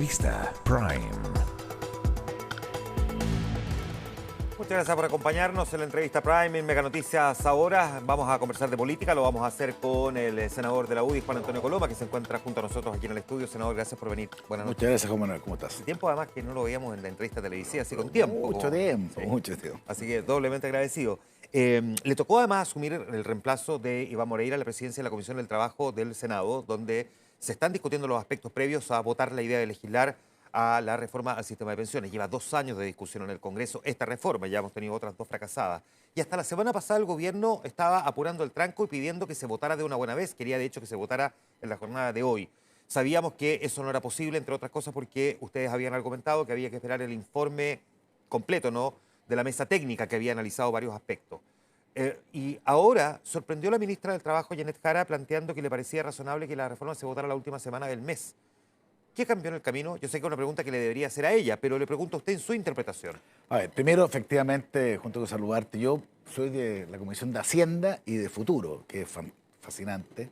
Vista Prime. Muchas gracias por acompañarnos en la entrevista Prime en Mega Noticias. Ahora vamos a conversar de política, lo vamos a hacer con el senador de la UDI, Juan Antonio Coloma, que se encuentra junto a nosotros aquí en el estudio. Senador, gracias por venir. Buenas noches. Muchas gracias, Juan Manuel. ¿Cómo estás? Hace tiempo además que no lo veíamos en la entrevista televisiva, así con tiempo. Mucho tiempo, mucho tiempo. Así que doblemente agradecido. Le tocó además asumir el reemplazo de Iván Moreira a la presidencia de la Comisión del Trabajo del Senado, donde se están discutiendo los aspectos previos a votar la idea de legislar a la reforma al sistema de pensiones. Lleva 2 años de discusión en el Congreso esta reforma, ya hemos tenido otras 2 fracasadas. Y hasta la semana pasada el gobierno estaba apurando el tranco y pidiendo que se votara de una buena vez. Quería de hecho que se votara en la jornada de hoy. Sabíamos que eso no era posible, entre otras cosas porque ustedes habían argumentado que había que esperar el informe completo, ¿no?, de la mesa técnica que había analizado varios aspectos. Y ahora sorprendió la ministra del Trabajo, Janet Jara, planteando que le parecía razonable que la reforma se votara la última semana del mes. ¿Qué cambió en el camino? Yo sé que es una pregunta que le debería hacer a ella, pero le pregunto a usted en su interpretación. A ver, primero, efectivamente, junto con saludarte, yo soy de la Comisión de Hacienda y de Futuro, que es fascinante,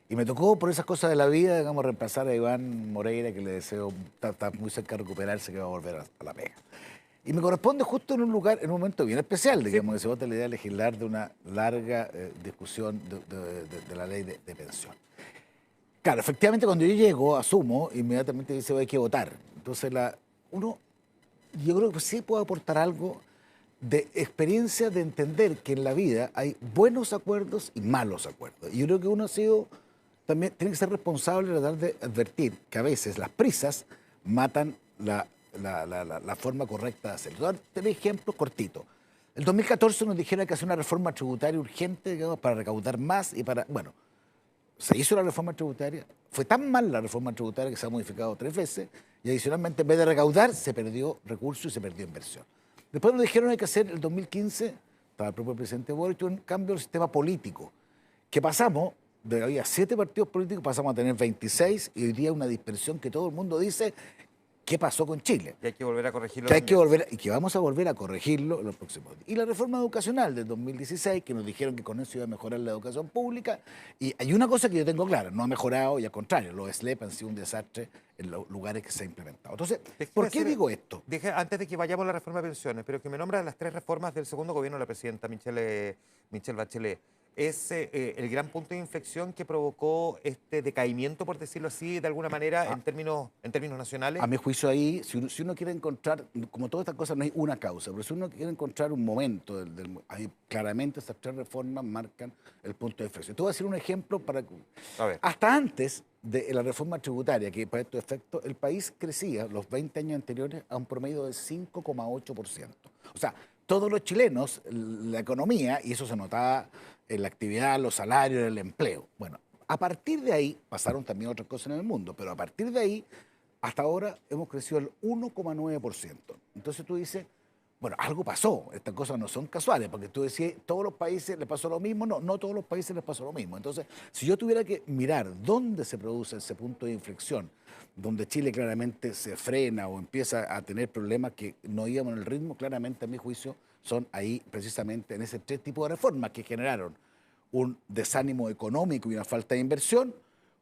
y me tocó por esas cosas de la vida, digamos, reemplazar a Iván Moreira, que le deseo, está muy cerca de recuperarse, que va a volver a la pega. Y me corresponde justo en un lugar, en un momento bien especial, digamos, que se vota la idea de legislar de una larga discusión de la ley de pensión. Claro, efectivamente, cuando yo llego, asumo, inmediatamente dice, hay que votar. Entonces, yo creo que sí puedo aportar algo de experiencia de entender que en la vida hay buenos acuerdos y malos acuerdos. Y yo creo que uno también tiene que ser responsable de tratar de advertir que a veces las prisas matan la forma correcta de hacerlo. Voy a tener ejemplos cortitos. El 2014 nos dijeron que hacer una reforma tributaria urgente, digamos, para recaudar más y para... Bueno, se hizo la reforma tributaria, fue tan mal la reforma tributaria que se ha modificado 3 veces y adicionalmente en vez de recaudar se perdió recursos y se perdió inversión. Después nos dijeron que hay que hacer el 2015, estaba el propio presidente Boric, un cambio del sistema político, que pasamos, había 7 partidos políticos, pasamos a tener 26 y hoy día una dispersión que todo el mundo dice, ¿qué pasó con Chile? Y hay que volver a corregirlo. Que hay que volver, y que vamos a volver a corregirlo en los próximos días. Y la reforma educacional del 2016, que nos dijeron que con eso iba a mejorar la educación pública. Y hay una cosa que yo tengo clara, no ha mejorado y al contrario, los SLEP han sido un desastre en los lugares que se ha implementado. Entonces, ¿por qué digo esto? Antes de que vayamos a la reforma de pensiones, pero que me nombra las 3 reformas del segundo gobierno de la presidenta Michelle Bachelet. ¿Es el gran punto de inflexión que provocó este decaimiento, por decirlo así, de alguna manera, en términos nacionales? A mi juicio ahí, si uno quiere encontrar, como todas estas cosas no hay una causa, pero si uno quiere encontrar un momento, ahí claramente esas 3 reformas marcan el punto de inflexión. Te voy a decir un ejemplo para... A ver. Hasta antes de la reforma tributaria, que para estos efectos, el país crecía los 20 años anteriores a un promedio de 5,8%. O sea, todos los chilenos, la economía, y eso se notaba en la actividad, los salarios, el empleo. Bueno, a partir de ahí, pasaron también otras cosas en el mundo, pero a partir de ahí, hasta ahora hemos crecido el 1,9%. Entonces tú dices, bueno, algo pasó, estas cosas no son casuales, porque tú decías, ¿todos los países les pasó lo mismo? No, no todos los países les pasó lo mismo. Entonces, si yo tuviera que mirar dónde se produce ese punto de inflexión, donde Chile claramente se frena o empieza a tener problemas que no íbamos en el ritmo, claramente a mi juicio son ahí precisamente en ese 3 tipos de reformas que generaron un desánimo económico y una falta de inversión,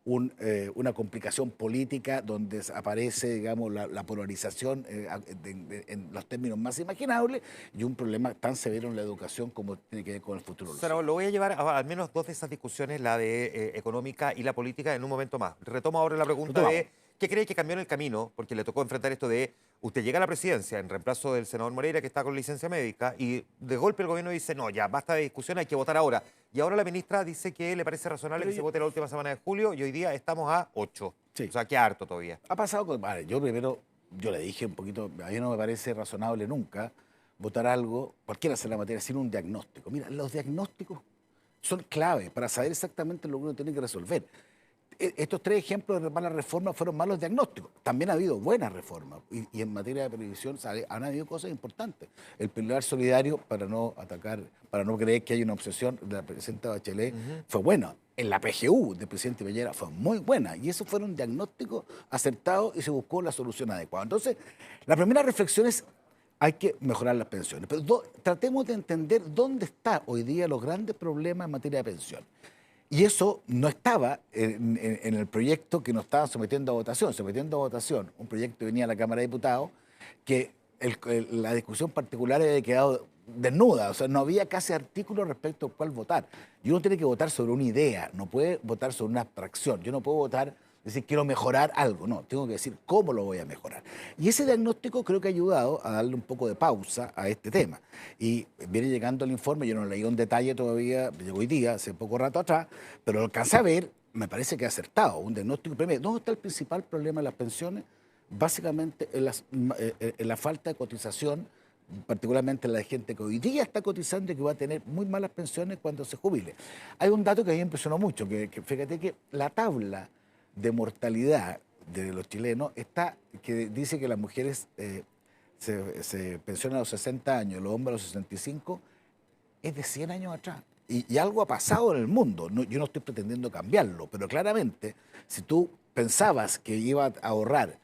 una complicación política donde aparece, digamos, la polarización en los términos más imaginables y un problema tan severo en la educación como tiene que ver con el futuro. Pero lo voy a llevar a al menos 2 de esas discusiones, la de económica y la política, en un momento más. Retomo ahora la pregunta de ¿qué cree que cambió en el camino? Porque le tocó enfrentar esto de usted llega a la presidencia en reemplazo del senador Moreira, que está con licencia médica, y de golpe el gobierno dice, no, ya basta de discusión, hay que votar ahora. Y ahora la ministra dice que le parece razonable que se vote la última semana de julio y hoy día estamos a 8. Sí. O sea, qué harto todavía. Ha pasado con... Vale, yo le dije un poquito, a mí no me parece razonable nunca votar algo, cualquiera sea la materia, sin un diagnóstico. Mira, los diagnósticos son clave para saber exactamente lo que uno tiene que resolver. Estos 3 ejemplos de malas reformas fueron malos diagnósticos. También ha habido buenas reformas y en materia de previsión han habido cosas importantes. El pilar solidario, para no creer que hay una obsesión de la presidenta Bachelet, fue bueno. En la PGU del presidente Piñera fue muy buena y esos fueron diagnósticos acertados y se buscó la solución adecuada. Entonces, la primera reflexión es hay que mejorar las pensiones. Pero tratemos de entender dónde están hoy día los grandes problemas en materia de pensión. Y eso no estaba en el proyecto que nos estaban sometiendo a votación. Sometiendo a votación un proyecto que venía a la Cámara de Diputados que la discusión particular había quedado desnuda, o sea, no había casi artículo respecto al cual votar. Y uno tiene que votar sobre una idea, no puede votar sobre una abstracción. Yo no puedo votar, decir, quiero mejorar algo, no, tengo que decir cómo lo voy a mejorar. Y ese diagnóstico creo que ha ayudado a darle un poco de pausa a este tema. Y viene llegando el informe, yo no lo leí en detalle todavía, llegó hoy día, hace poco rato atrás, pero lo alcancé a ver, me parece que ha acertado, un diagnóstico. Primero, ¿dónde está el principal problema de las pensiones? Básicamente en la falta de cotización, particularmente la de gente que hoy día está cotizando y que va a tener muy malas pensiones cuando se jubile. Hay un dato que a mí me impresionó mucho, que fíjate que la tabla de mortalidad de los chilenos está, que dice que las mujeres se pensionan a los 60 años, los hombres a los 65, es de 100 años atrás. Y algo ha pasado en el mundo. Yo no estoy pretendiendo cambiarlo, pero claramente, si tú pensabas que iba a ahorrar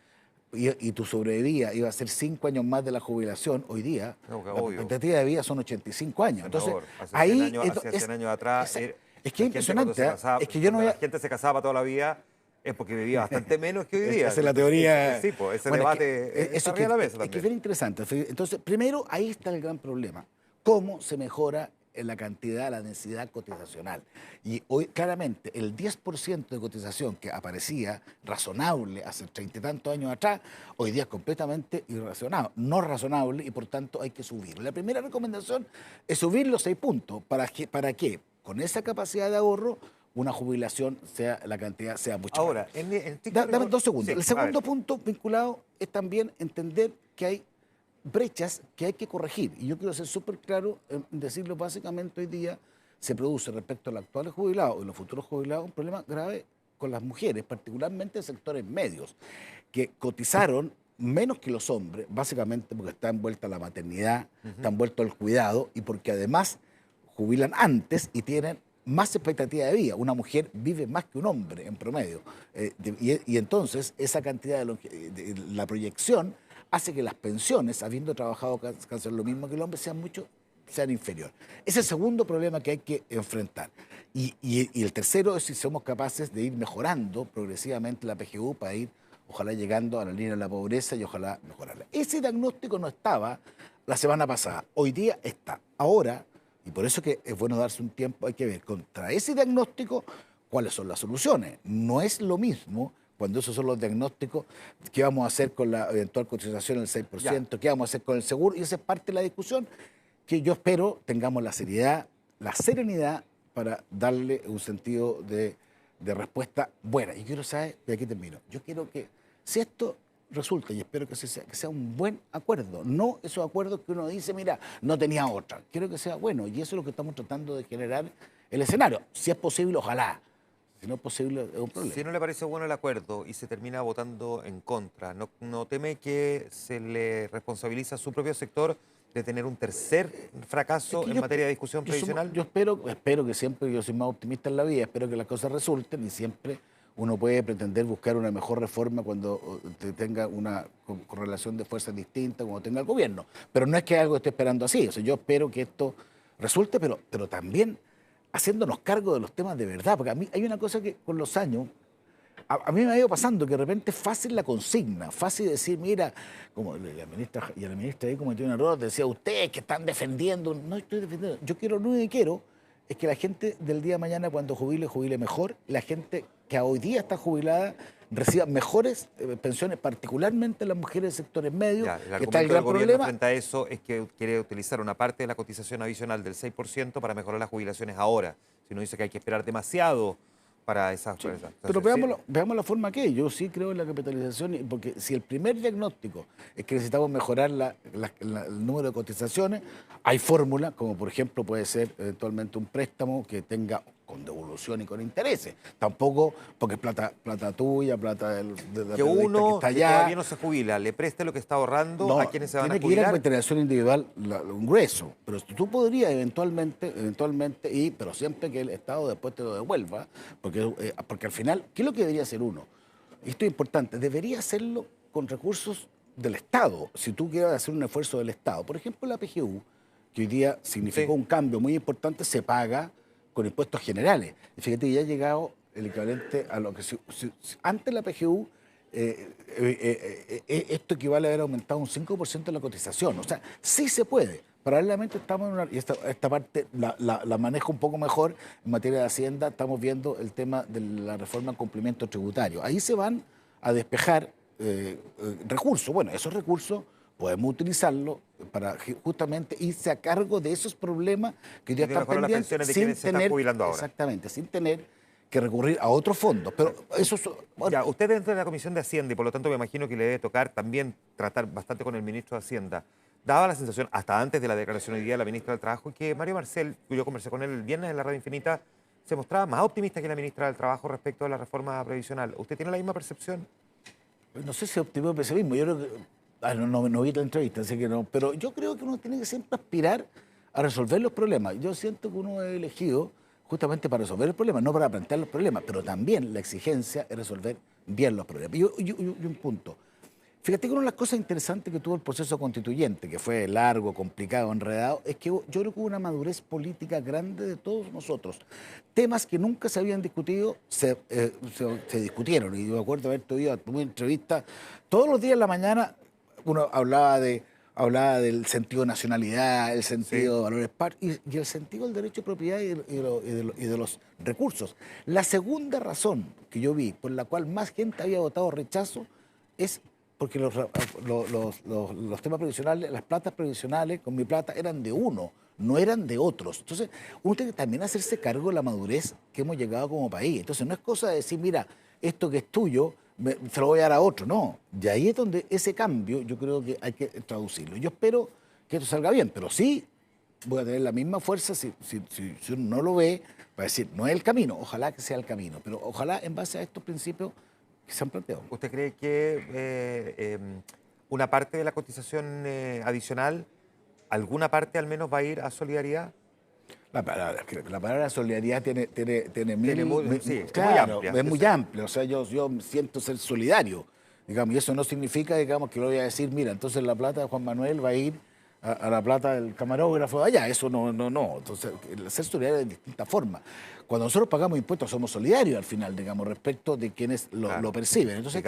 y tu sobrevivía iba a ser 5 años más de la jubilación, hoy día No, que la obvio. expectativa de vida son 85 años. Entonces, Senador, hace ahí 100 años, hace 100 años atrás, es que es impresionante. Es que yo no cuando voy la a... gente se casaba toda la vida es porque vivía bastante menos que hoy día. Esa es la teoría. Sí, pues ese Bueno, debate está arriba de la mesa es que también. es bien interesante. Entonces, primero, ahí está el gran problema. ¿Cómo se mejora en la cantidad, la densidad cotizacional? Y hoy, claramente, el 10% de cotización que aparecía razonable hace 30 y tantos años atrás, hoy día es completamente irrazonable, no razonable, y por tanto hay que subirlo. La primera recomendación es subir los 6 puntos. ¿Para qué? Con esa capacidad de ahorro, una jubilación, la cantidad sea mucho Ahora, mayor. en Dame 2 segundos. Sí, El a segundo ver. punto vinculado es también entender que hay brechas que hay que corregir. Y yo quiero ser súper claro en decirlo. Básicamente hoy día se produce respecto a los actuales jubilados y los futuros jubilados un problema grave con las mujeres, particularmente en sectores medios, que cotizaron menos que los hombres, básicamente porque está envuelta la maternidad, está envuelto el cuidado y porque además jubilan antes y tienen más expectativa de vida. Una mujer vive más que un hombre en promedio. Y entonces esa cantidad de la proyección hace que las pensiones, habiendo trabajado casi lo mismo que el hombre, sean inferiores. Ese es el segundo problema que hay que enfrentar. Y el tercero es si somos capaces de ir mejorando progresivamente la PGU para ir, ojalá, llegando a la línea de la pobreza y ojalá mejorarla. Ese diagnóstico no estaba la semana pasada, hoy día está. Ahora, y por eso que es bueno darse un tiempo, hay que ver contra ese diagnóstico cuáles son las soluciones. No es lo mismo cuando esos son los diagnósticos, qué vamos a hacer con la eventual cotización del 6%, qué vamos a hacer con el seguro, y esa es parte de la discusión que yo espero tengamos la seriedad, la serenidad para darle un sentido de respuesta buena. Y quiero saber, y aquí termino, yo quiero que si esto resulta, y espero que sea un buen acuerdo, no esos acuerdos que uno dice, mira, no tenía otra, quiero que sea bueno, y eso es lo que estamos tratando de generar el escenario. Si es posible, ojalá. Si no es posible, es un problema. Si no le parece bueno el acuerdo y se termina votando en contra, ¿no teme que se le responsabiliza a su propio sector de tener un tercer fracaso Es que en materia de discusión previsional? Yo espero que siempre, yo soy más optimista en la vida, espero que las cosas resulten, y siempre uno puede pretender buscar una mejor reforma cuando tenga una correlación de fuerzas distinta, cuando tenga el gobierno. Pero no es que algo esté esperando así. O sea, yo espero que esto resulte, pero también haciéndonos cargo de los temas de verdad. Porque a mí hay una cosa que con los años, a mí me ha ido pasando, que de repente es fácil la consigna, fácil decir, mira, como la ministra ahí cometió un error, decía, ustedes que están defendiendo, no estoy defendiendo, yo quiero, lo único que quiero es que la gente del día de mañana cuando jubile mejor, la gente que hoy día está jubilada reciba mejores pensiones, particularmente las mujeres de sectores medios, Ya, el que está el argumento del gran gobierno problema. frente a eso es que quiere utilizar una parte de la cotización adicional del 6% para mejorar las jubilaciones ahora. Si no, dice que hay que esperar demasiado para esas. Sí, Para esas. pero Entonces, veamos la forma que es. Yo sí creo en la capitalización, porque si el primer diagnóstico es que necesitamos mejorar el número de cotizaciones, hay fórmulas, como por ejemplo puede ser eventualmente un préstamo que tenga con devolución y con intereses. Tampoco porque es plata tuya, plata de la que periodista que uno está que todavía allá. no se jubila le preste lo que está ahorrando No, a quienes se van a tiene que ir a jubilar. capitalización individual un grueso, pero tú podrías eventualmente, pero siempre que el Estado después te lo devuelva, porque al final, ¿qué es lo que debería hacer uno? Y esto es importante, debería hacerlo con recursos del Estado, si tú quieres hacer un esfuerzo del Estado. Por ejemplo, la PGU, que hoy día significó Sí. un cambio muy importante, se paga con impuestos generales. Y fíjate, ya ha llegado el equivalente a lo que antes la PGU, esto equivale a haber aumentado un 5% la cotización. O sea, sí se puede. Paralelamente estamos en una, y esta parte la manejo un poco mejor en materia de Hacienda, estamos viendo el tema de la reforma en cumplimiento tributario. Ahí se van a despejar recursos. Bueno, esos recursos podemos utilizarlos para justamente irse a cargo de esos problemas que ya están pendientes las pensiones de quienes se están jubilando ahora. Exactamente, sin tener que recurrir a otros fondos. Pero eso bueno, ya, usted dentro de la Comisión de Hacienda y por lo tanto me imagino que le debe tocar también tratar bastante con el ministro de Hacienda. Daba la sensación, hasta antes de la declaración hoy día de la ministra del Trabajo, que Mario Marcel, yo conversé con él el viernes en la Radio Infinita, se mostraba más optimista que la ministra del Trabajo respecto a la reforma previsional. ¿Usted tiene la misma percepción? No sé si optimismo o pesimismo. Yo creo que no vi la entrevista, así que no. Pero yo creo que uno tiene que siempre aspirar a resolver los problemas. Yo siento que uno es elegido justamente para resolver el problema, no para plantear los problemas, pero también la exigencia es resolver bien los problemas. Y un punto. Fíjate que una de las cosas interesantes que tuvo el proceso constituyente, que fue largo, complicado, enredado, es que yo creo que hubo una madurez política grande de todos nosotros. Temas que nunca se habían discutido, se discutieron. Y yo me acuerdo haber tenido una entrevista todos los días en la mañana, uno hablaba del sentido de nacionalidad, el sentido de valores y el sentido del derecho de propiedad y de los recursos. La segunda razón que yo vi por la cual más gente había votado rechazo es porque los temas previsionales, las platas previsionales con mi plata eran de uno, no eran de otros. Entonces, uno tiene que también hacerse cargo de la madurez que hemos llegado como país. Entonces, no es cosa de decir, mira, esto que es tuyo, se lo voy a dar a otro. No, y ahí es donde ese cambio yo creo que hay que traducirlo. Yo espero que esto salga bien, pero sí voy a tener la misma fuerza si uno no lo ve, para decir, no es el camino, ojalá que sea el camino, pero ojalá en base a estos principios que se han planteado. ¿Usted cree que una parte de la cotización adicional, alguna parte al menos va a ir a solidaridad? La palabra solidaridad tiene claro, es muy amplia. O sea, yo siento ser solidario, digamos, y eso no significa, digamos, que lo voy a decir, mira, entonces la plata de Juan Manuel va a ir a la plata del camarógrafo de allá. Eso no. Entonces, ser solidario de distintas formas. Cuando nosotros pagamos impuestos somos solidarios al final, digamos, respecto de quienes lo perciben. Entonces,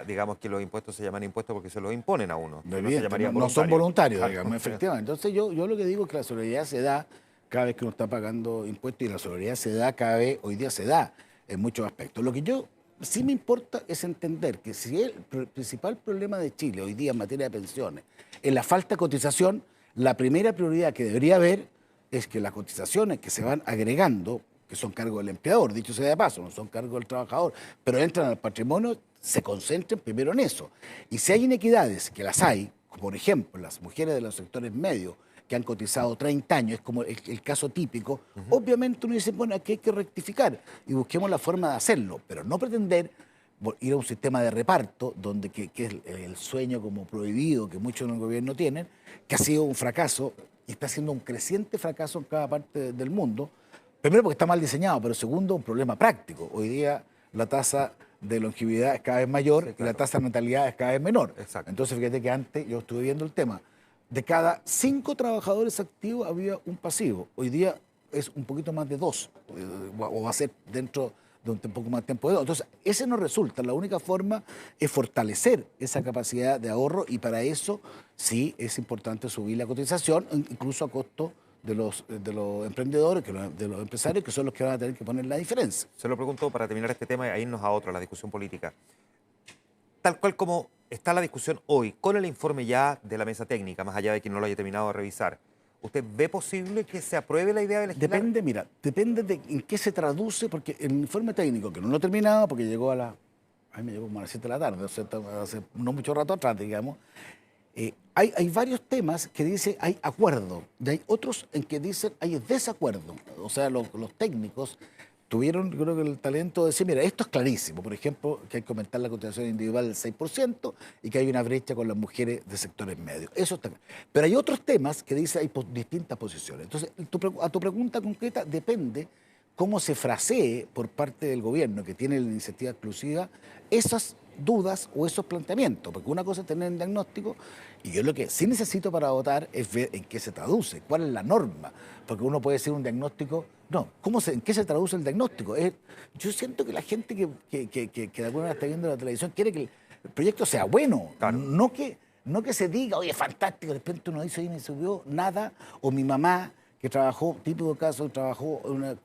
digamos que los impuestos se llaman impuestos porque se los imponen a uno. No son voluntarios, digamos, efectivamente. Entonces yo lo que digo es que la solidaridad se da cada vez que uno está pagando impuestos y la solidaridad se da hoy día se da en muchos aspectos. Lo que yo sí me importa es entender que si el principal problema de Chile hoy día en materia de pensiones es la falta de cotización, la primera prioridad que debería haber es que las cotizaciones que se van agregando, que son cargo del empleador, dicho sea de paso, no son cargo del trabajador, pero entran al patrimonio, se concentren primero en eso. Y si hay inequidades, que las hay, como por ejemplo las mujeres de los sectores medios, que han cotizado 30 años, es como el caso típico, obviamente uno dice, bueno, aquí hay que rectificar y busquemos la forma de hacerlo, pero no pretender ir a un sistema de reparto, donde que es el sueño como prohibido que muchos en el gobierno tienen, que ha sido un fracaso y está siendo un creciente fracaso en cada parte del mundo. Primero porque está mal diseñado, pero segundo, un problema práctico. Hoy día la tasa de longevidad es cada vez mayor y la tasa de natalidad es cada vez menor. Exacto. Entonces, fíjate que antes, yo estuve viendo el tema, de cada 5 trabajadores activos había un pasivo. Hoy día es un poquito más de 2, o va a ser dentro de un poco más de tiempo de 2. Entonces, ese no resulta. La única forma es fortalecer esa capacidad de ahorro y para eso sí es importante subir la cotización, incluso a costo de los emprendedores, de los empresarios, que son los que van a tener que poner la diferencia. Se lo pregunto para terminar este tema y irnos a otro, a la discusión política. Tal cual como está la discusión hoy, con el informe ya de la mesa técnica, más allá de que no lo haya terminado de revisar, ¿usted ve posible que se apruebe la idea de legislar? Depende de en qué se traduce, porque el informe técnico, que no lo he terminado, porque llegó me llegó como a las 7 de la tarde, o sea, hace no mucho rato atrás, digamos, hay varios temas que dicen hay acuerdo, y hay otros en que dicen hay desacuerdo. O sea, los técnicos tuvieron, creo que el talento de decir, mira, esto es clarísimo. Por ejemplo, que hay que aumentar la cotización individual del 6% y que hay una brecha con las mujeres de sectores medios. Eso está. Pero hay otros temas que dicen hay distintas posiciones. Entonces, a tu pregunta concreta, depende cómo se frasee por parte del gobierno que tiene la iniciativa exclusiva esas dudas o esos planteamientos, porque una cosa es tener un diagnóstico y yo lo que sí necesito para votar es ver en qué se traduce, cuál es la norma, porque uno puede decir un diagnóstico No, ¿en qué se traduce el diagnóstico? Yo siento que la gente que de alguna manera está viendo la televisión quiere que el proyecto sea bueno, Claro. no que se diga, oye, fantástico, de repente uno dice, oye, me subió nada, o mi mamá, que trabajó, típico caso,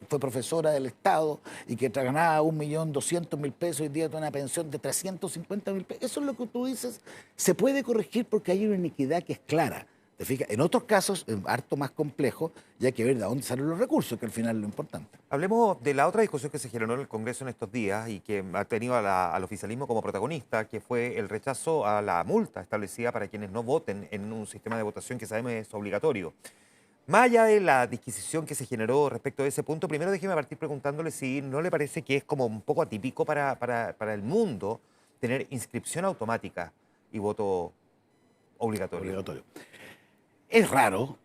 fue profesora del Estado y que ganaba 1.200.000 pesos y hoy día tiene una pensión de 350.000 pesos. Eso es lo que tú dices, se puede corregir porque hay una inequidad que es clara. ¿Te fijas? En otros casos, harto más complejo, y hay que ver de dónde salen los recursos, que al final es lo importante. Hablemos de la otra discusión que se generó en el Congreso en estos días y que ha tenido al oficialismo como protagonista, que fue el rechazo a la multa establecida para quienes no voten en un sistema de votación que sabemos es obligatorio. Más allá de la disquisición que se generó respecto a ese punto, primero déjeme partir preguntándole si no le parece que es como un poco atípico para el mundo tener inscripción automática y voto obligatorio. Obligatorio. Es raro.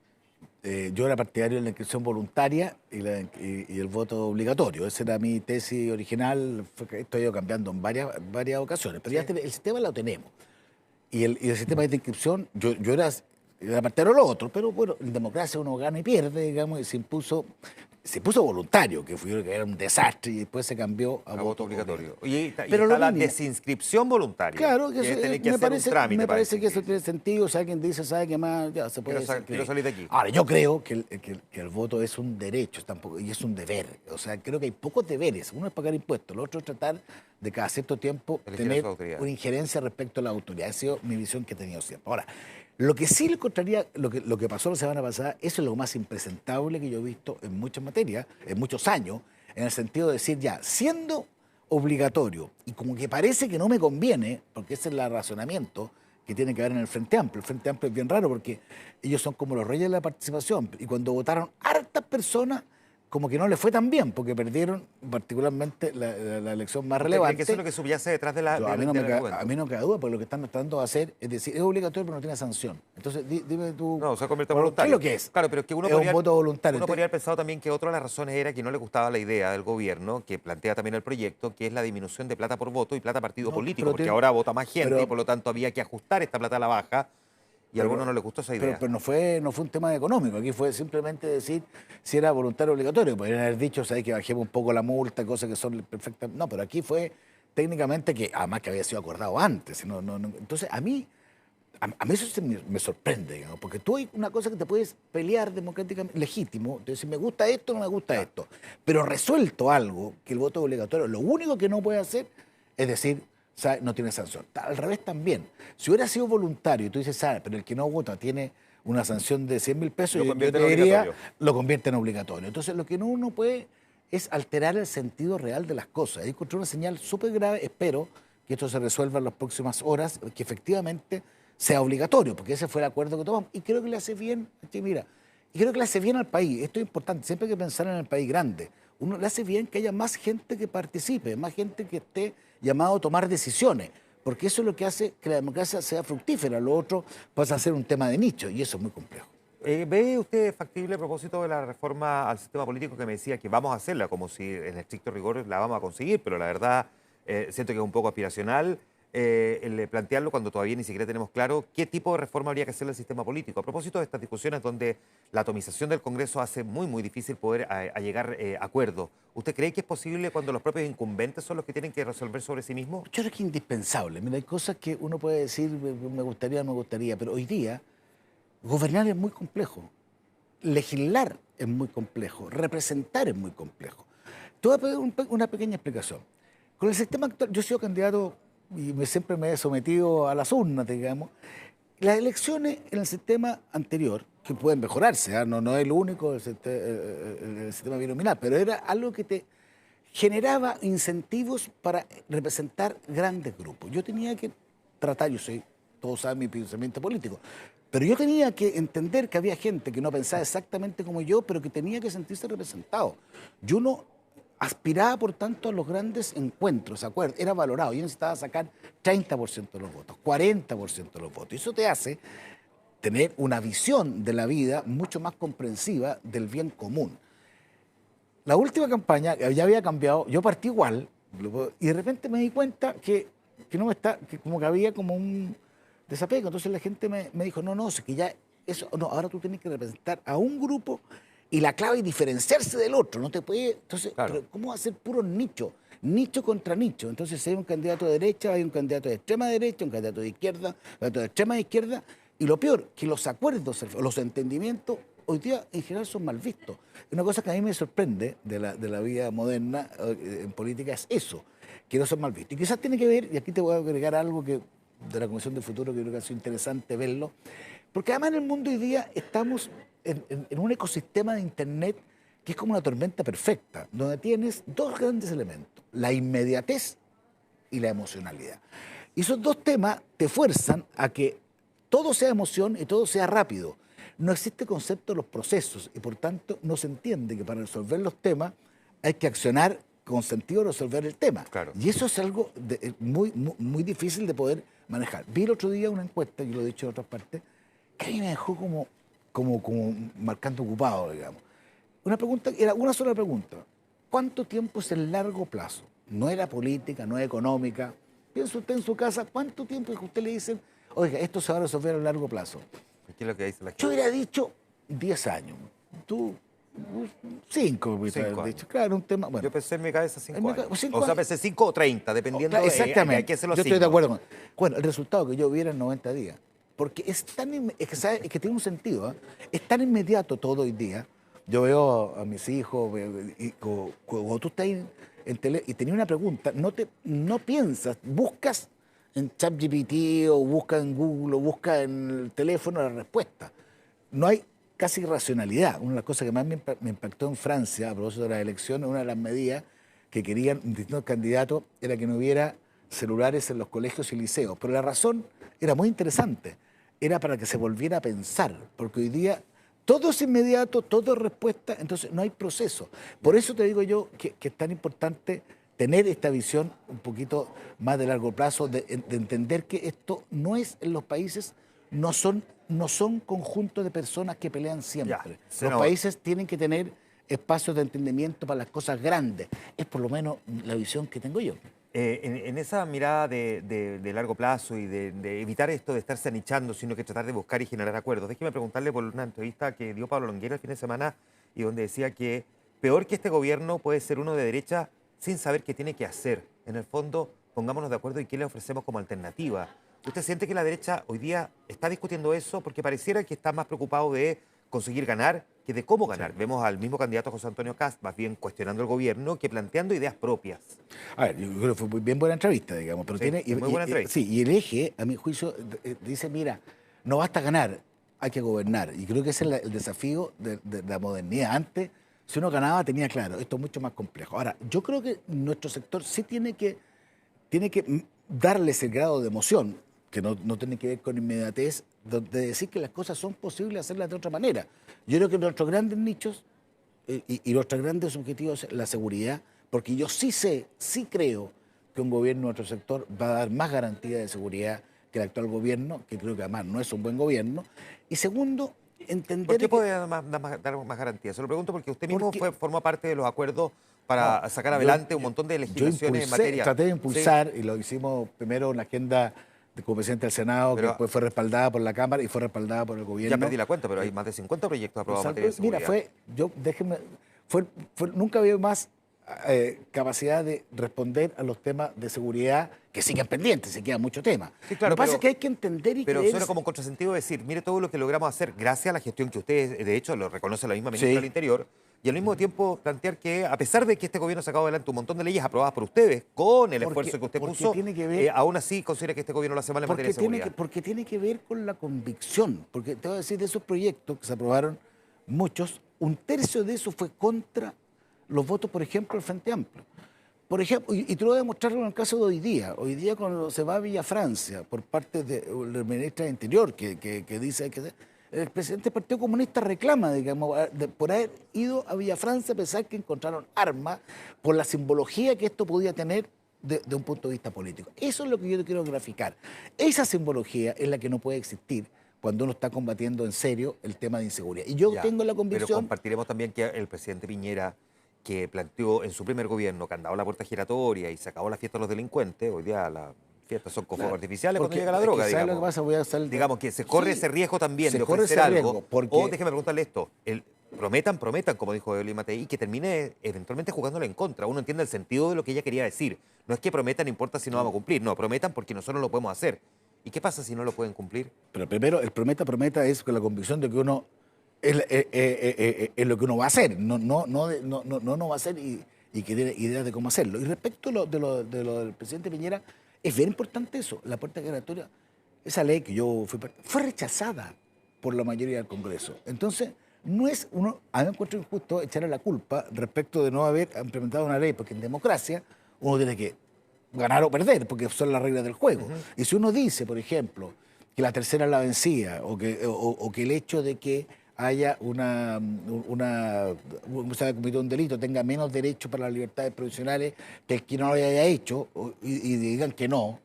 Yo era partidario de la inscripción voluntaria y el voto obligatorio. Esa era mi tesis original. Esto ha ido cambiando en varias ocasiones. Pero ya el sistema lo tenemos. Y el sistema de inscripción, yo era partidario de lo otro, pero bueno, en democracia uno gana y pierde, digamos, y se puso voluntario, que era un desastre, y después se cambió a voto obligatorio. Y Pero está la mismo, desinscripción voluntaria. claro, que es tener que me hacer parece, un trámite me para parece que eso inscribirse. tiene sentido. Si alguien dice, ¿sabe qué más? Ya se puede Quiero salir de aquí. Ahora, yo creo que el voto es un derecho tampoco, y es un deber. O sea, creo que hay pocos deberes. Uno es pagar impuestos, el otro es tratar de cada cierto tiempo Elegir a tener su autoridad. una injerencia respecto a la autoridad. Esa ha sido mi visión que he tenido siempre. Ahora, lo que sí le encontraría, lo que pasó la semana pasada, eso es lo más impresentable que yo he visto en muchas materias, en muchos años, en el sentido de decir, ya, siendo obligatorio, y como que parece que no me conviene, porque ese es el razonamiento que tiene que haber en el Frente Amplio. El Frente Amplio es bien raro porque ellos son como los reyes de la participación, y cuando votaron hartas personas, como que no les fue tan bien, porque perdieron particularmente la elección más ¿Usted cree relevante. que eso es lo que subyace detrás de la A mí no del argumento? a mí no queda duda, porque lo que están tratando de hacer es decir, es obligatorio pero no tiene sanción. Entonces, dime tú, No, se convierte en ¿qué es voluntario. lo que es? Claro, pero es que uno Es podría, un voto voluntario. uno podría haber pensado también que otra de las razones era que no le gustaba la idea del gobierno, que plantea también el proyecto, que es la disminución de plata por voto y plata partido No, político, pero porque ahora vota más gente pero- y por lo tanto había que ajustar esta plata a la baja y a algunos no les gustó esa idea. Pero no fue un tema económico, aquí fue simplemente decir si era voluntario o obligatorio. Podrían haber dicho, ¿sabes? Que bajemos un poco la multa, cosas que son perfectas. No, pero aquí fue técnicamente que, además que había sido acordado antes. Entonces, a mí eso sí me sorprende, digamos, porque tú hay una cosa que te puedes pelear democráticamente, legítimo, de decir, me gusta esto, no me gusta esto. Pero resuelto algo, que el voto es obligatorio, lo único que no puede hacer es decir, ¿sabes? No tiene sanción. Al revés también. Si hubiera sido voluntario y tú dices, ¿sabes? Pero el que no vota tiene una sanción de 100.000 pesos, Lo yo convierte te en diría, obligatorio. lo convierte en obligatorio. Entonces, lo que uno puede es alterar el sentido real de las cosas. Ahí encontré una señal súper grave. Espero que esto se resuelva en las próximas horas, que efectivamente sea obligatorio, porque ese fue el acuerdo que tomamos. Y creo que le hace bien, mira, y creo que le hace bien al país. Esto es importante, siempre hay que pensar en el país grande. Uno le hace bien que haya más gente que participe, más gente que esté llamado a tomar decisiones, porque eso es lo que hace que la democracia sea fructífera. Lo otro pasa a ser un tema de nicho, y eso es muy complejo. ¿Ve usted factible a propósito de la reforma al sistema político que me decía que vamos a hacerla, como si en estricto rigor la vamos a conseguir, pero la verdad siento que es un poco aspiracional el plantearlo cuando todavía ni siquiera tenemos claro qué tipo de reforma habría que hacerle al sistema político? A propósito de estas discusiones donde la atomización del Congreso hace muy, muy difícil poder llegar a acuerdos, ¿usted cree que es posible cuando los propios incumbentes son los que tienen que resolver sobre sí mismos? Yo creo que es indispensable. Mira, hay cosas que uno puede decir, me gustaría, pero hoy día gobernar es muy complejo, legislar es muy complejo, representar es muy complejo. Te voy a pedir una pequeña explicación. Con el sistema actual, yo he sido candidato y siempre me he sometido a las urnas, digamos. Las elecciones en el sistema anterior, que pueden mejorarse, ¿ah? No es el único, el sistema binominal, pero era algo que te generaba incentivos para representar grandes grupos. Yo tenía que tratar, todos saben mi pensamiento político, pero yo tenía que entender que había gente que no pensaba exactamente como yo, pero que tenía que sentirse representado. Yo no aspiraba, por tanto, a los grandes encuentros, ¿se acuerdan? Era valorado. Yo necesitaba sacar 30% de los votos, 40% de los votos. Y eso te hace tener una visión de la vida mucho más comprensiva del bien común. La última campaña ya había cambiado, yo partí igual, y de repente me di cuenta que no que como que había como un desapego. Entonces la gente me dijo, no, es que ya eso, no, ahora tú tienes que representar a un grupo Y la clave es diferenciarse del otro, no te puede... Entonces, Claro. pero ¿cómo hacer puro nicho? Nicho contra nicho. Entonces, si hay un candidato de derecha, hay un candidato de extrema derecha, un candidato de izquierda, un candidato de extrema izquierda. Y lo peor, que los acuerdos, los entendimientos, hoy día en general son mal vistos. Una cosa que a mí me sorprende de la vida moderna en política es eso, que no son mal vistos. Y quizás tiene que ver, y aquí te voy a agregar algo que de la Comisión del Futuro que creo que ha sido interesante verlo, porque además en el mundo hoy día estamos en un ecosistema de Internet que es como una tormenta perfecta, donde tienes dos grandes elementos, la inmediatez y la emocionalidad. Y esos dos temas te fuerzan a que todo sea emoción y todo sea rápido. No existe concepto de los procesos y por tanto no se entiende que para resolver los temas hay que accionar con sentido de resolver el tema. Claro. Y eso es algo muy difícil de poder manejar. Vi el otro día una encuesta, yo lo he dicho en otras partes, que a mí me dejó como marcando ocupado, digamos. Una pregunta, era una sola pregunta. ¿Cuánto tiempo es el largo plazo? No era política, no era económica. Piensa usted en su casa, ¿cuánto tiempo es que usted le dicen, oiga, esto se va a resolver a largo plazo? ¿Qué es lo que dice la gente? Yo hubiera dicho 10 años. Tú, 5, hubiera 5 dicho. años. Claro, un tema. Bueno, Yo pensé en mi cabeza 5 En mi años. ca- 5 O sea, años. pensé 5 o 30, dependiendo claro, exactamente. hay que hacer los Yo estoy de signos. acuerdo con. Bueno, el resultado que yo hubiera en 90 días. Porque es tan. Es que tiene un sentido. Es tan inmediato todo hoy día. Yo veo a mis hijos, y cuando tú estás en tele y tenías una pregunta, no piensas, buscas en ChatGPT o buscas en Google o buscas en el teléfono la respuesta. No hay casi racionalidad. Una de las cosas que más me impactó en Francia, a propósito de las elecciones, una de las medidas que querían distintos candidatos era que no hubiera celulares en los colegios y liceos. Pero la razón era muy interesante. Era para que se volviera a pensar, porque hoy día todo es inmediato, todo es respuesta, entonces no hay proceso. Por eso te digo yo que es tan importante tener esta visión un poquito más de largo plazo, de entender que esto no es en los países, no son conjuntos de personas que pelean siempre. Ya, Los senador. países tienen que tener espacios de entendimiento para las cosas grandes. Es por lo menos la visión que tengo yo. En esa mirada de largo plazo y de evitar esto de estarse anichando, sino que tratar de buscar y generar acuerdos, déjeme preguntarle por una entrevista que dio Pablo Longueira el fin de semana y donde decía que peor que este gobierno puede ser uno de derecha sin saber qué tiene que hacer. En el fondo, pongámonos de acuerdo y qué le ofrecemos como alternativa. ¿Usted siente que la derecha hoy día está discutiendo eso? Porque pareciera que está más preocupado de conseguir ganar que de cómo ganar. Sí. Vemos al mismo candidato José Antonio Kast más bien cuestionando el gobierno que planteando ideas propias. A ver, yo creo que fue muy bien buena entrevista, digamos, pero Sí, tiene... muy buena entrevista. Sí, y el eje, a mi juicio, dice, mira, no basta ganar, hay que gobernar. Y creo que ese es el desafío de la modernidad. Antes, si uno ganaba, tenía claro, esto es mucho más complejo. Ahora, yo creo que nuestro sector sí tiene que darles el grado de emoción, que no tiene que ver con inmediatez, de decir que las cosas son posibles hacerlas de otra manera. Yo creo que nuestros grandes nichos y nuestros grandes objetivos es la seguridad, porque yo sí creo que un gobierno de nuestro sector va a dar más garantía de seguridad que el actual gobierno, que creo que además no es un buen gobierno. Y segundo, entender... ¿Por qué puede dar más garantía? Se lo pregunto porque usted mismo formó parte de los acuerdos para sacar adelante un montón de legislaciones en materia. Traté de impulsar, y lo hicimos primero en la agenda como presidente del Senado, pero, que después fue respaldada por la Cámara y fue respaldada por el gobierno. Ya perdí la cuenta, pero hay más de 50 proyectos aprobados en materia de seguridad. Mira, nunca había más capacidad de responder a los temas de seguridad que siguen pendientes, se queda mucho tema. Sí, claro, lo que pasa es que hay que entender y pero creer... suena como un contrasentido decir, mire todo lo que logramos hacer gracias a la gestión que ustedes, de hecho, lo reconoce la misma ministra del Interior, y al mismo tiempo plantear que, a pesar de que este gobierno ha sacado adelante un montón de leyes aprobadas por ustedes, con el esfuerzo que usted puso, aún así considera que este gobierno lo hace mal en materia de seguridad. Porque tiene que ver con la convicción. Porque te voy a decir, de esos proyectos que se aprobaron, muchos, un tercio de eso fue contra los votos, por ejemplo, del Frente Amplio. Por ejemplo, y te lo voy a demostrar en el caso de hoy día. Hoy día cuando se va a Villa Francia por parte del ministro de Interior, que dice que... El presidente del Partido Comunista reclama, digamos, por haber ido a Villa Francia a pesar que encontraron armas por la simbología que esto podía tener de un punto de vista político. Eso es lo que yo quiero graficar. Esa simbología es la que no puede existir cuando uno está combatiendo en serio el tema de inseguridad. Y yo tengo la convicción... Pero compartiremos también que el presidente Piñera, que planteó en su primer gobierno que andaba la puerta giratoria y se acabó la fiesta de los delincuentes, hoy día la... fiestas son con fuegos artificiales cuando llega la droga, digamos. Lo que pasa? Voy a hacer... Digamos que se corre ese riesgo también de ofrecer algo. Porque... O déjeme preguntarle esto, prometan, como dijo Evelyn Matei, y que termine eventualmente jugándole en contra. Uno entiende el sentido de lo que ella quería decir. No es que prometan, no importa si no vamos a cumplir. No, prometan porque nosotros lo podemos hacer. ¿Y qué pasa si no lo pueden cumplir? Pero primero, el prometa es con la convicción de que uno es lo que uno va a hacer, no va a hacer y que tiene ideas de cómo hacerlo. Y respecto de lo del presidente Piñera, es bien importante eso, la puerta giratoria. Esa ley que yo fue rechazada por la mayoría del Congreso. Entonces, no es a mí me encuentro injusto echarle la culpa respecto de no haber implementado una ley, porque en democracia uno tiene que ganar o perder, porque son las reglas del juego. Y si uno dice, por ejemplo, que la tercera es la vencida, o que el hecho de que haya se haya cometido un delito tenga menos derecho para las libertades provisionales que el que no lo haya hecho, y digan que no,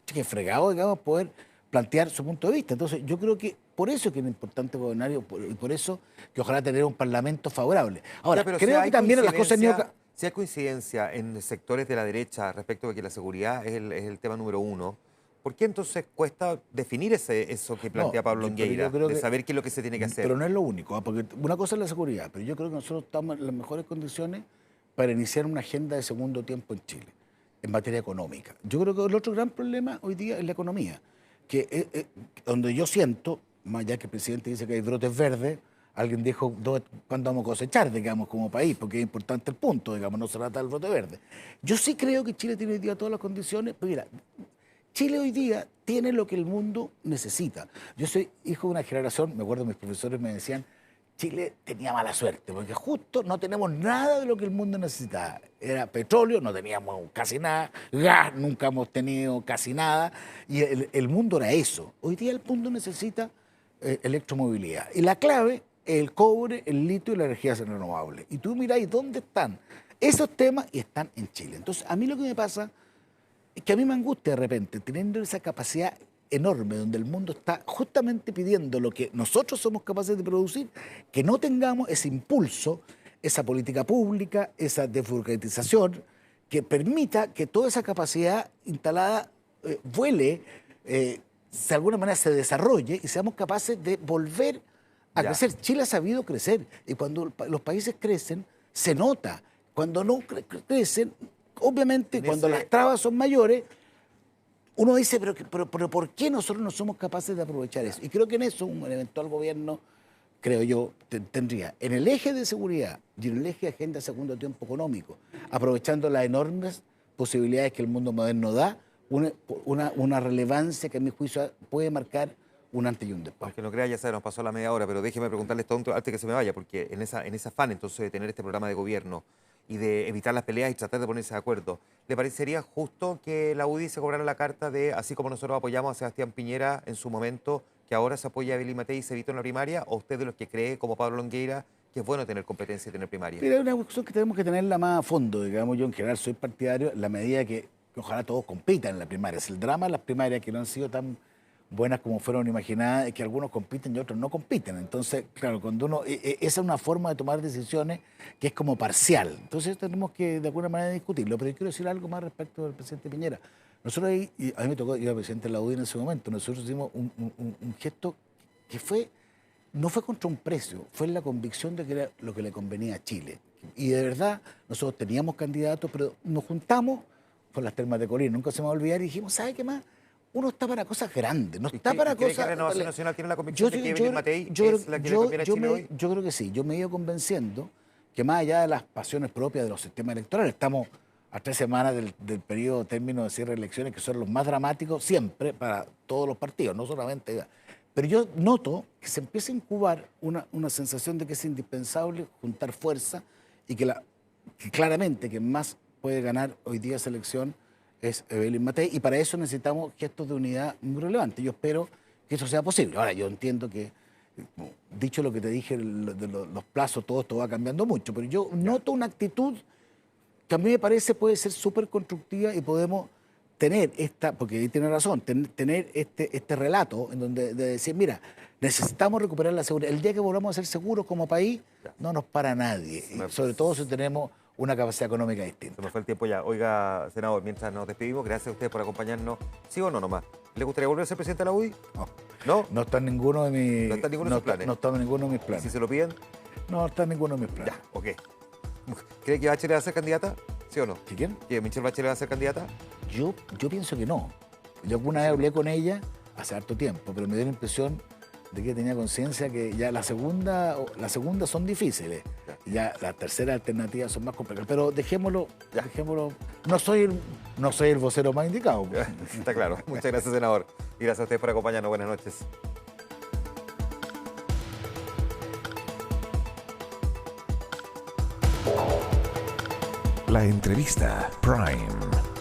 que fregado, digamos, poder plantear su punto de vista. Entonces, yo creo que por eso es que es importante gobernar y por eso que ojalá tener un parlamento favorable. Ahora, pero creo que también las cosas... Si hay coincidencia en sectores de la derecha respecto de que la seguridad es el tema número uno, ¿por qué entonces cuesta definir eso que plantea Pablo Longueira, de saber qué es lo que se tiene que hacer? Pero no es lo único, porque una cosa es la seguridad, pero yo creo que nosotros estamos en las mejores condiciones para iniciar una agenda de segundo tiempo en Chile, en materia económica. Yo creo que el otro gran problema hoy día es la economía, que donde yo siento, más allá que el presidente dice que hay brotes verdes, alguien dijo, ¿cuándo vamos a cosechar, digamos, como país? Porque es importante el punto, digamos, no se trata del brote verde. Yo sí creo que Chile tiene hoy día todas las condiciones, pero mira, Chile hoy día tiene lo que el mundo necesita. Yo soy hijo de una generación, me acuerdo mis profesores me decían, Chile tenía mala suerte, porque justo no tenemos nada de lo que el mundo necesitaba. Era petróleo, no teníamos casi nada, gas, nunca hemos tenido casi nada, y el mundo era eso. Hoy día el mundo necesita electromovilidad. Y la clave es el cobre, el litio y la energía renovable. Y tú miráis dónde están esos temas y están en Chile. Entonces, a mí lo que me pasa es que a mí me angustia de repente, teniendo esa capacidad enorme donde el mundo está justamente pidiendo lo que nosotros somos capaces de producir, que no tengamos ese impulso, esa política pública, esa desburocratización, que permita que toda esa capacidad instalada vuele, de alguna manera se desarrolle y seamos capaces de volver a crecer. Chile ha sabido crecer y cuando los países crecen, se nota. Cuando no crecen, obviamente, cuando las trabas son mayores, uno dice, pero ¿por qué nosotros no somos capaces de aprovechar eso? Y creo que en eso un eventual gobierno, creo yo, tendría en el eje de seguridad y en el eje de agenda segundo tiempo económico, aprovechando las enormes posibilidades que el mundo moderno da, una relevancia que a mi juicio puede marcar un antes y un después. Aunque no crea, ya se nos pasó la media hora, pero déjeme preguntarle esto antes que se me vaya, porque en ese afán entonces de tener este programa de gobierno y de evitar las peleas y tratar de ponerse de acuerdo, ¿le parecería justo que la UDI se cobrara la carta de, así como nosotros apoyamos a Sebastián Piñera en su momento, que ahora se apoya a Evelyn Matei y se evitó en la primaria, o usted de los que cree, como Pablo Longueira, que es bueno tener competencia y tener primaria? Mira, es una cuestión que tenemos que tenerla más a fondo, digamos. Yo en general soy partidario en la medida que ojalá todos compitan en la primaria. Es el drama de las primarias que no han sido tan buenas como fueron imaginadas, es que algunos compiten y otros no compiten. Entonces, claro, cuando esa es una forma de tomar decisiones que es como parcial. Entonces tenemos que de alguna manera discutirlo. Pero yo quiero decir algo más respecto del presidente Piñera. Nosotros ahí, y a mí me tocó, yo era presidente de la UDI en ese momento, nosotros hicimos un gesto que no fue contra un precio, fue la convicción de que era lo que le convenía a Chile. Y de verdad, nosotros teníamos candidatos, pero nos juntamos con las termas de Colina, nunca se me va a olvidar, y dijimos, ¿sabe qué más? Uno está para cosas grandes, no está para cosas... ¿Cree que Renovación Nacional tiene la convicción de que Evelyn Matei es la que le conviene a Chile hoy? Yo creo que sí. Yo me he ido convenciendo que más allá de las pasiones propias de los sistemas electorales, estamos a 3 semanas del periodo término de cierre de elecciones, que son los más dramáticos siempre para todos los partidos, no solamente... Pero yo noto que se empieza a incubar una sensación de que es indispensable juntar fuerza y que claramente quien más puede ganar hoy día esa elección es Evelyn Matei, y para eso necesitamos gestos de unidad muy relevantes. Yo espero que eso sea posible. Ahora, yo entiendo que, dicho lo que te dije, de los plazos, todo esto va cambiando mucho, pero yo noto una actitud que a mí me parece puede ser súper constructiva y podemos tener porque ahí tiene razón, tener este relato en donde de decir, mira, necesitamos recuperar la seguridad. El día que volvamos a ser seguros como país, no nos para nadie, sobre todo si tenemos una capacidad económica distinta. Se nos fue el tiempo ya. Oiga, senador, mientras nos despedimos, gracias a usted por acompañarnos. ¿Sí o no nomás? ¿Le gustaría volver a ser presidente de la UDI? No. ¿No? No está en ninguno de mis... ¿No está en ninguno de sus planes? No está en ninguno de mis planes. ¿Si se lo piden? No está en ninguno de mis planes. Ya, ok. ¿Cree que Bachelet va a ser candidata? ¿Sí o no? ¿Y quién? ¿Que Michelle Bachelet va a ser candidata? Yo pienso que no. Yo alguna vez hablé con ella hace harto tiempo, pero me dio la impresión de que tenía conciencia que ya la segunda son difíciles. Ya las terceras alternativas son más complicadas. Pero dejémoslo. No soy el vocero más indicado. Está claro. Muchas gracias, senador. Y gracias a ustedes por acompañarnos. Buenas noches. La entrevista Prime.